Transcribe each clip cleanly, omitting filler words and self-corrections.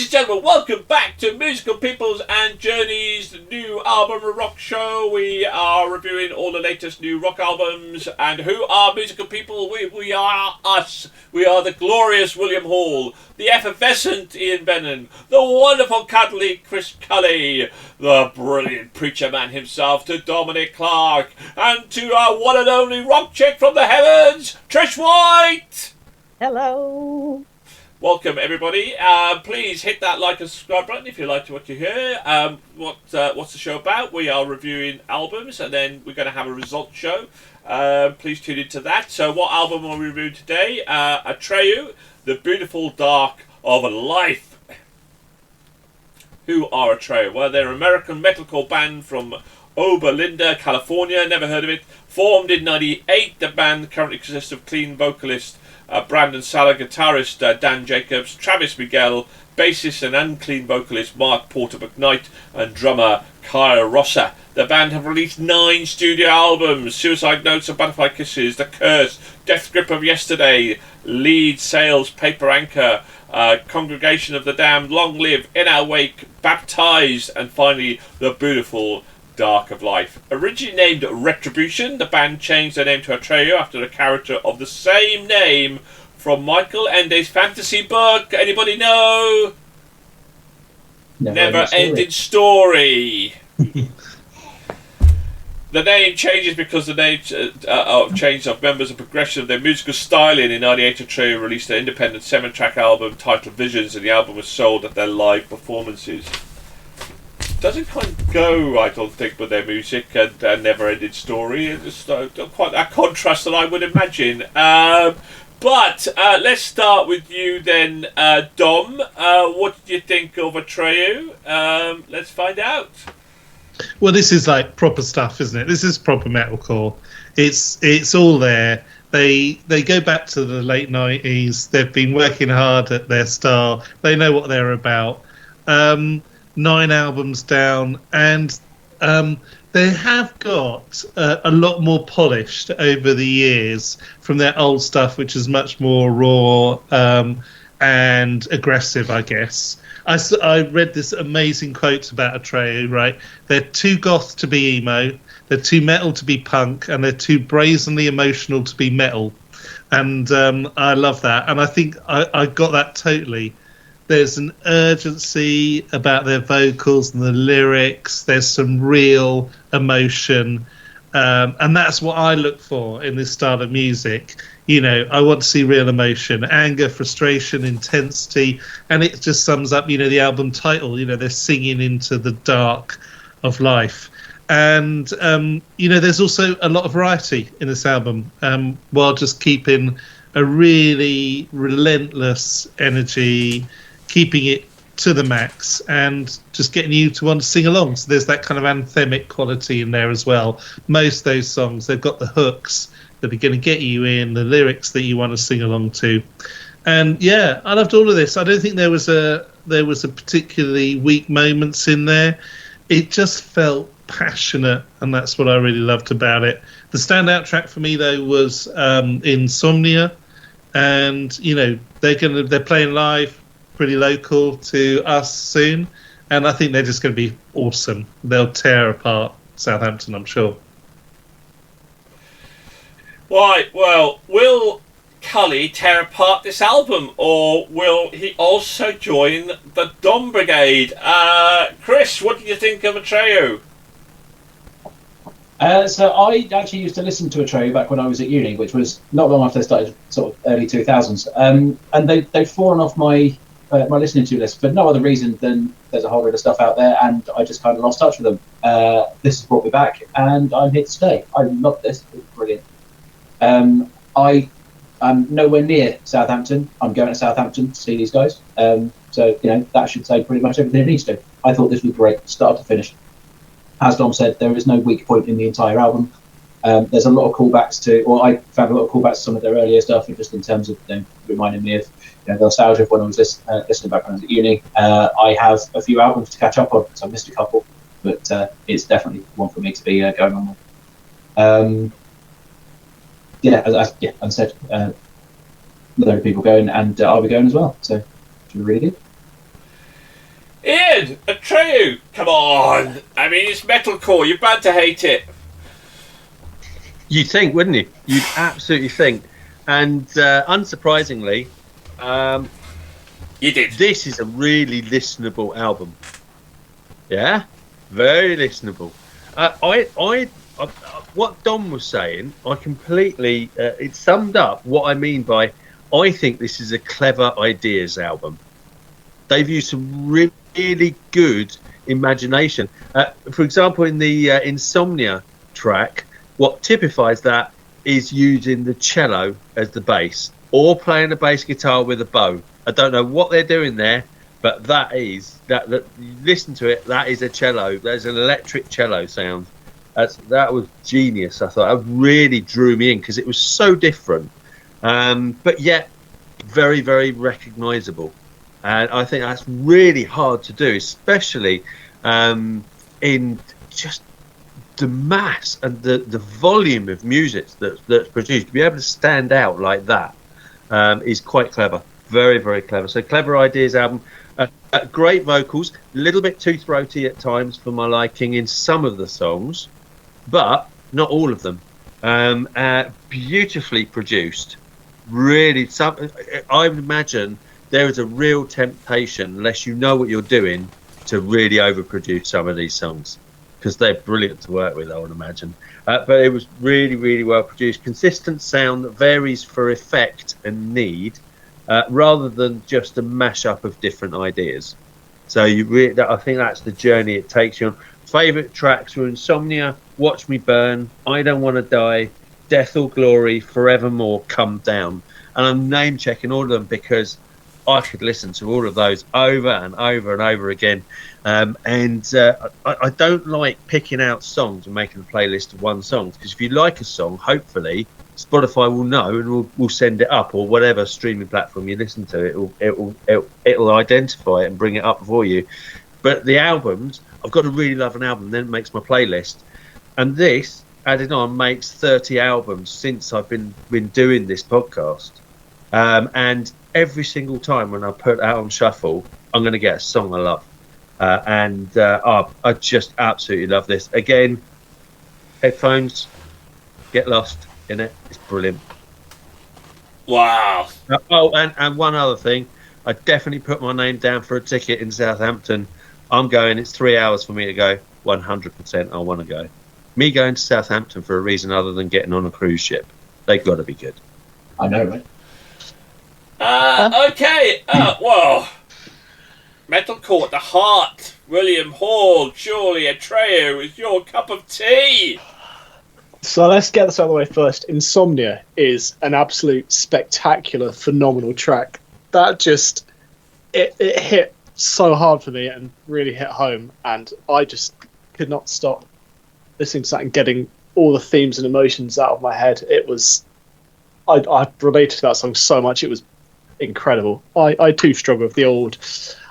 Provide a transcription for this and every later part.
and gentlemen, welcome back to Musical Peoples and Journeys, the new album rock show. We are reviewing all the latest new rock albums. And who are musical people? We are us. We are the glorious William Hall, the effervescent Ian Bennon, the wonderful cuddly Chris Cully, the brilliant preacher man himself to Dominic Clark, and to our one and only rock chick from the heavens, Trish White. Hello. Welcome everybody. Please hit that like and subscribe button if you like what you hear. What's the show about? We are reviewing albums and then we're going to have a results show. Please tune into that. So what album are we reviewing today? Atreyu, The Beautiful Dark of Life. Who are Atreyu? Well, they're an American metalcore band from Oberlinda, California. Never heard of it. Formed in '98, the band currently consists of clean vocalist Brandon Saller, guitarist Dan Jacobs, Travis Miguel, bassist and unclean vocalist Mark Porter McKnight, and drummer Kyle Rosser. The band have released 9 studio albums: Suicide Notes and Butterfly Kisses, The Curse, Death Grip of Yesterday, Lead, Sales, Paper Anchor, Congregation of the Damned, Long Live, In Our Wake, Baptized, and finally The Beautiful Dark of Life. Originally named Retribution, the band changed their name to Atreyu after the character of the same name from Michael Ende's fantasy book. Anybody know? Never Ending Story. The name changes because the name change of members and progression of their musical styling. In '98, Atreyu released an independent 7-track album titled Visions, and the album was sold at their live performances. Doesn't quite go, I don't think, with their music and Never-Ending Story. It's quite that contrast that I would imagine. But let's start with you then, Dom. What did you think of Atreyu? Let's find out. Well, this is like proper stuff, isn't it? This is proper metalcore. It's all there. They go back to the late '90s. They've been working hard at their style. They know what they're about. 9 albums down, and they have got a lot more polished over the years from their old stuff, which is much more raw and aggressive, I guess. I read this amazing quote about Atreyu, right? They're too goth to be emo, they're too metal to be punk, and they're too brazenly emotional to be metal. And I love that, and I think I got that totally. There's an urgency about their vocals and the lyrics. There's some real emotion. And that's what I look for in this style of music. You know, I want to see real emotion, anger, frustration, intensity. And it just sums up, the album title. They're singing into the dark of life. And, there's also a lot of variety in this album, while just keeping a really relentless energy, keeping it to the max and just getting you to want to sing along. So there's that kind of anthemic quality in there as well. Most of those songs, they've got the hooks that are going to get you in, the lyrics that you want to sing along to. And yeah, I loved all of this. I don't think there was a particularly weak moments in there. It just felt passionate, and that's what I really loved about it. The standout track for me though was Insomnia, and they're playing live, pretty local to us soon, and I think they're just going to be awesome. They'll tear apart Southampton, I'm sure. Right, well, will Cully tear apart this album, or will he also join the Dom Brigade? Chris, what did you think of Atreyu? So I actually used to listen to Atreyu back when I was at uni, which was not long after they started, sort of early 2000s, and they've fallen off my listening to list for no other reason than there's a whole lot of stuff out there, and I just kind of lost touch with them. This has brought me back, and I'm here to stay. I love this. It's brilliant. I am nowhere near Southampton. I'm going to Southampton to see these guys. So that should say pretty much everything it needs to. I thought this was great, start to finish. As Dom said, there is no weak point in the entire album. There's a lot of callbacks I found a lot of callbacks to some of their earlier stuff, just in terms of reminding me of the nostalgia of when I was listening back when I was at uni. I have a few albums to catch up on, so I missed a couple, but it's definitely one for me to be going on with. As I said, a load of people going, and I'll be going as well, so it should be really good. Ian, Atreyu, come on. I mean, it's metalcore. You're bound to hate it. You'd think, wouldn't you? You'd absolutely think. And unsurprisingly, You did. this is a really listenable album. Yeah, very listenable. What Dom was saying, I completely it summed up what I mean by I think this is a clever ideas album. They've used some really good imagination. For example, in the Insomnia track, what typifies that is using the cello as the bass or playing a bass guitar with a bow. I don't know what they're doing there, but that you listen to it, that is a cello. There's an electric cello sound. That was genius. I thought that really drew me in because it was so different, but yet very, very recognisable. And I think that's really hard to do, especially in just the mass and the volume of music that's produced. To be able to stand out like that is quite clever. Very, very clever. So Clever Ideas album. Great vocals. A little bit too throaty at times for my liking in some of the songs, but not all of them. Beautifully produced. Really, I would imagine there is a real temptation, unless you know what you're doing, to really overproduce some of these songs, because they're brilliant to work with, I would imagine. But it was really, really well produced. Consistent sound that varies for effect and need, rather than just a mashup of different ideas. So I think that's the journey it takes you on. Favourite tracks were Insomnia, Watch Me Burn, I Don't Want to Die, Death or Glory, Forevermore, Come Down. And I'm name checking all of them because I could listen to all of those over and over and over again. I don't like picking out songs and making a playlist of one song, because if you like a song, hopefully Spotify will know and will send it up, or whatever streaming platform you listen to, it'll identify it and bring it up for you. But the albums, I've got to really love an album, then it makes my playlist. And this added on makes 30 albums since I've been doing this podcast. And every single time when I put out on shuffle, I'm going to get a song I love. I just absolutely love this. Again, headphones, get lost in it. It's brilliant. Wow. And one other thing, I definitely put my name down for a ticket in Southampton. I'm going. It's 3 hours for me to go. 100% I want to go. Me going to Southampton for a reason other than getting on a cruise ship. They've got to be good. I know, right? Okay. Well, metalcore at the heart. William Hall, surely Atreyu is your cup of tea. So let's get this out of the way first. Insomnia is an absolute spectacular, phenomenal track. That just it hit so hard for me and really hit home, and I just could not stop listening to that and getting all the themes and emotions out of my head. It was I related to that song so much. It was incredible. I too struggle with the old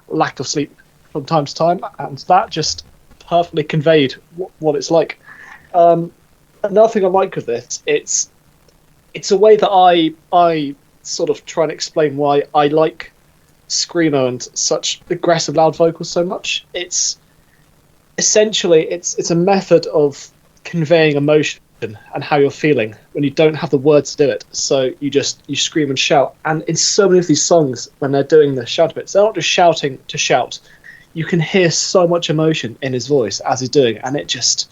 lack of sleep from time to time, and that just perfectly conveyed what it's like. Another thing I like with this, it's a way that I sort of try and explain why I like screamo and such aggressive loud vocals so much. It's essentially it's a method of conveying emotion and how you're feeling when you don't have the words to do it. So you scream and shout. And in so many of these songs, when they're doing the shout bits, they're not just shouting to shout. You can hear so much emotion in his voice as he's doing, and it's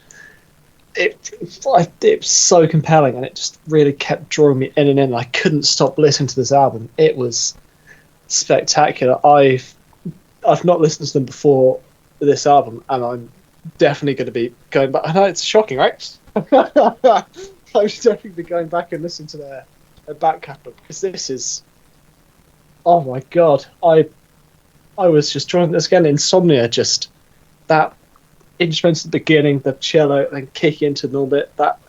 so compelling, and it just really kept drawing me in and in. I couldn't stop listening to this album. It was spectacular. I've not listened to them before this album, and I'm definitely going to be going back. I know it's shocking, right? I'm definitely be going back and listening to their back catalogue, because this is, oh my god, I was just trying this again. Insomnia, just that instruments at the beginning, the cello, then kicking into the little bit, that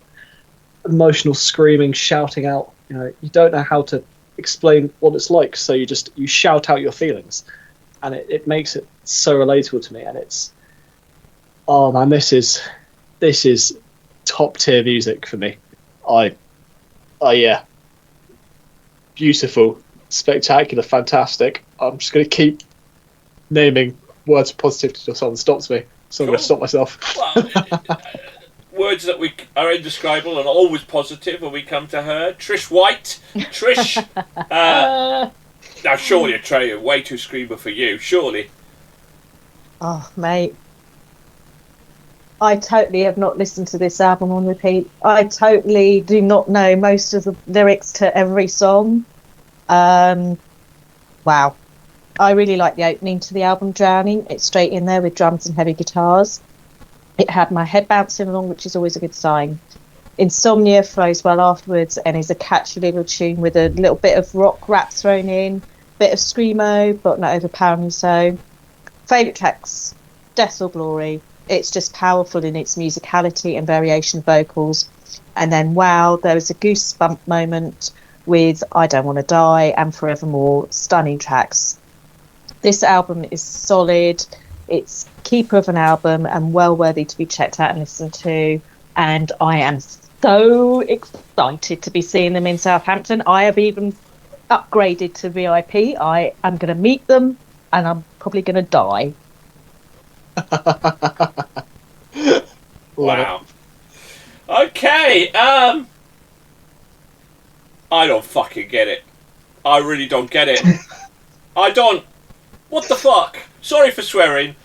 emotional screaming, shouting out. You don't know how to explain what it's like, so you shout out your feelings, and it makes it so relatable to me. And it's, oh man, this is top tier music for me. Yeah, beautiful, spectacular, fantastic. I'm just going to keep naming words of positivity to someone stops me, so I'm going to stop myself. Well, words that are indescribable and always positive when we come to her. Trish White. Trish. Now, surely, Atreyu, way too screamer for you. Surely. Oh, mate. I totally have not listened to this album on repeat. I totally do not know most of the lyrics to every song. Wow. I really like the opening to the album, Drowning. It's straight in there with drums and heavy guitars. It had my head bouncing along, which is always a good sign. Insomnia flows well afterwards and is a catchy little tune with a little bit of rock rap thrown in, bit of screamo, but not overpoweringly so. Favourite tracks, Death or Glory. It's just powerful in its musicality and variation of vocals. And then, wow, there was a goosebump moment with I Don't Want to Die and Forevermore. Stunning tracks. This album is solid. It's keeper of an album and well worthy to be checked out and listened to. And I am so excited to be seeing them in Southampton. I have even upgraded to VIP. I am going to meet them and I'm probably going to die. Wow. Okay. I don't fucking get it. I really don't get it. I don't. What the fuck? Sorry for swearing.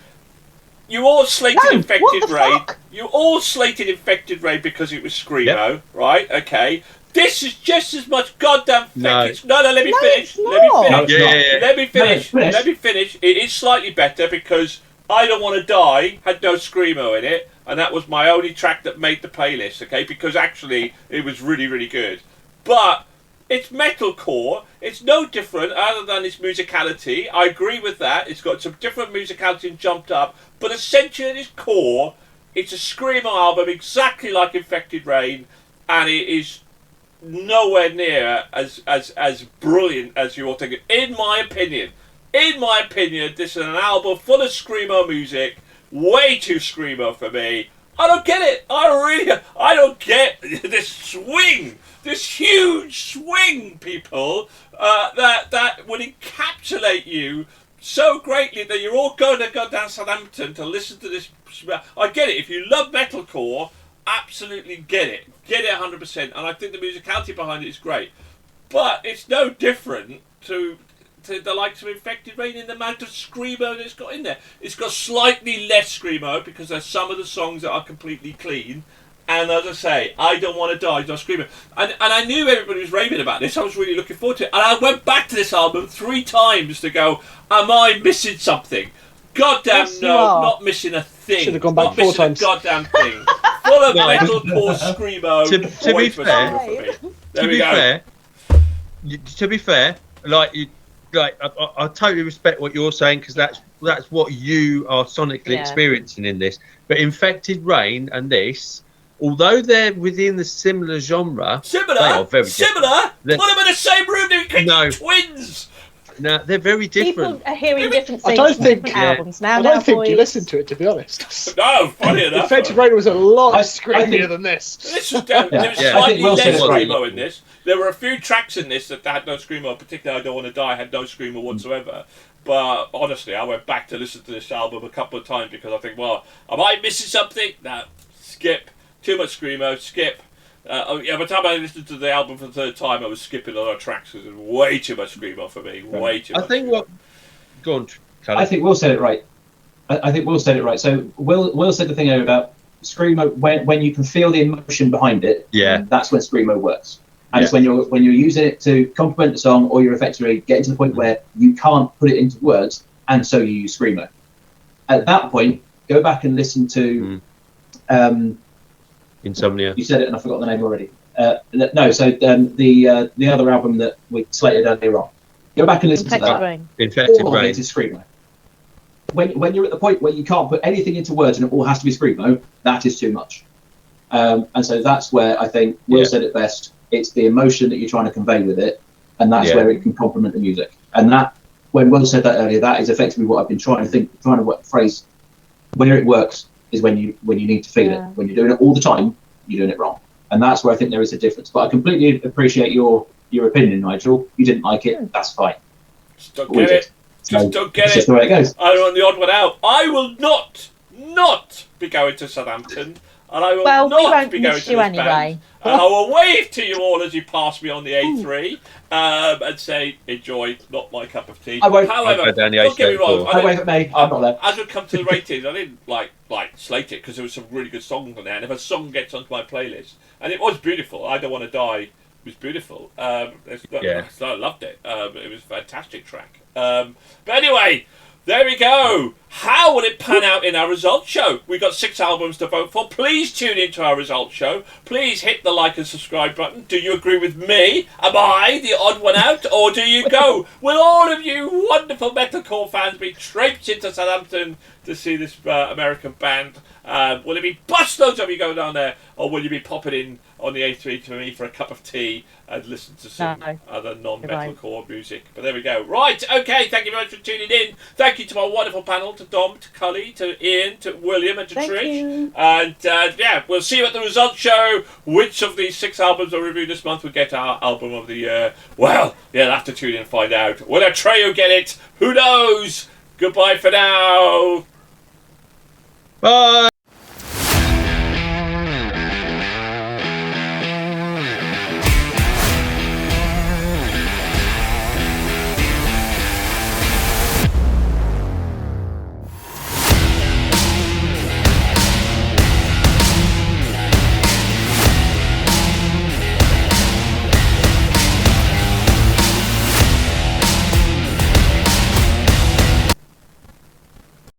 You all slated Infected Rain. You all slated Infected Rain because it was screamo, right? Okay. This is just as much goddamn fake. No, let me finish. Let me finish. Let me finish. It is slightly better because I Don't Want to Die had no screamo in it, and that was my only track that made the playlist, okay? Because actually, it was really, really good. But it's metalcore. It's no different other than its musicality. I agree with that. It's got some different musicality and jumped up. But essentially at its core, it's a screamo album exactly like Infected Rain, and it is nowhere near as brilliant as you all think it. In my opinion, this is an album full of screamo music. Way too screamo for me. I don't get it. I don't get this swing. This huge swing, people, that would encapsulate you so greatly that you're all going to go down Southampton to listen to this. I get it. If you love metalcore, absolutely get it. Get it 100%. And I think the musicality behind it is great. But it's no different to the likes of Infected Rain in the amount of screamo that it's got in there. It's got slightly less screamo because there's some of the songs that are completely clean. And as I say, I Don't Want to Die, not screamo. And I knew everybody was raving about this. I was really looking forward to it. And I went back to this album 3 times to go, am I missing something? Goddamn yes, no, not missing a thing. Should have gone back not 4 missing times. a goddamn thing. Full of metalcore screamo. To be fair, to be fair, I totally respect what you're saying because that's what you are sonically experiencing in this. But Infected Rain and this, although they're within the similar genre, they are very similar. Put them in the same room. They're twins. No, they're very different. People are hearing different things. I don't think albums now. I don't think you listened to it, to be honest. No, funny enough. Infected Rain was a lot screamier than this. This was there was slightly less screamo in this. There were a few tracks in this that had no screamo, particularly I Don't Want to Die had no screamo whatsoever. But honestly, I went back to listen to this album a couple of times because I think, well, am I missing something? No, skip. Too much screamo, skip. By the time I listened to the album for the 3rd time, I was skipping a lot of tracks because it was way too much screamo for me. Way too much. I think what... Go on, Callum. I think Will said it right. I think Will said it right. So Will said the thing there about screamo, when you can feel the emotion behind it, that's when screamo works. And it's when you're using it to complement the song or you're effectively getting to the point where you can't put it into words, and so you use screamo. At that point, go back and listen to... Insomnia. You said it and I forgot the name already. The other album that we slated earlier on. Go back and listen to that. Infected all Rain. Of it is screamo. When you're at the point where you can't put anything into words and it all has to be screamo, that is too much. And so that's where I think Will said it best. It's the emotion that you're trying to convey with it, and that's where it can complement the music. And that, when Will said that earlier, that is effectively what I've been trying to phrase. Where it works is when you need to feel it. When you're doing it all the time, you're doing it wrong. And that's where I think there is a difference. But I completely appreciate your opinion, Nigel. You didn't like it, that's fine. Just don't get it. Just don't get it's it. just the way it goes. I'm on the odd one out. I will not be going to Southampton, and I will Well, we not won't be going miss to you this anyway. band. And I will wave to you all as you pass me on the A3 and say, enjoy, not my cup of tea. I won't. However, I'll go down the don't get me wrong. A34. Don't wave at me. I'm not there. As we come to the ratings, I didn't like slate it because there was some really good songs on there. And if a song gets onto my playlist, and it was beautiful, I Don't Want to Die was beautiful. I loved it. It was a fantastic track. But anyway, there we go. How will it pan out in our results show? We've got 6 albums to vote for. Please tune into our results show. Please hit the like and subscribe button. Do you agree with me? Am I the odd one out? Or do you go? Will all of you wonderful metalcore fans be traipsing to Southampton to see this American band? Will it be busloads of you going down there? Or will you be popping in on the A3 to me for a cup of tea and listen to some other non-metalcore music? But there we go. Right, okay, thank you very much for tuning in. Thank you to my wonderful panel, to Dom, to Cully, to Ian, to William, and to Trish. And we'll see you at the results show. Which of these 6 albums are reviewed this month will get our album of the year? Well, you'll have to tune in and find out. Will Atreyu get it? Who knows? Goodbye for now. Bye.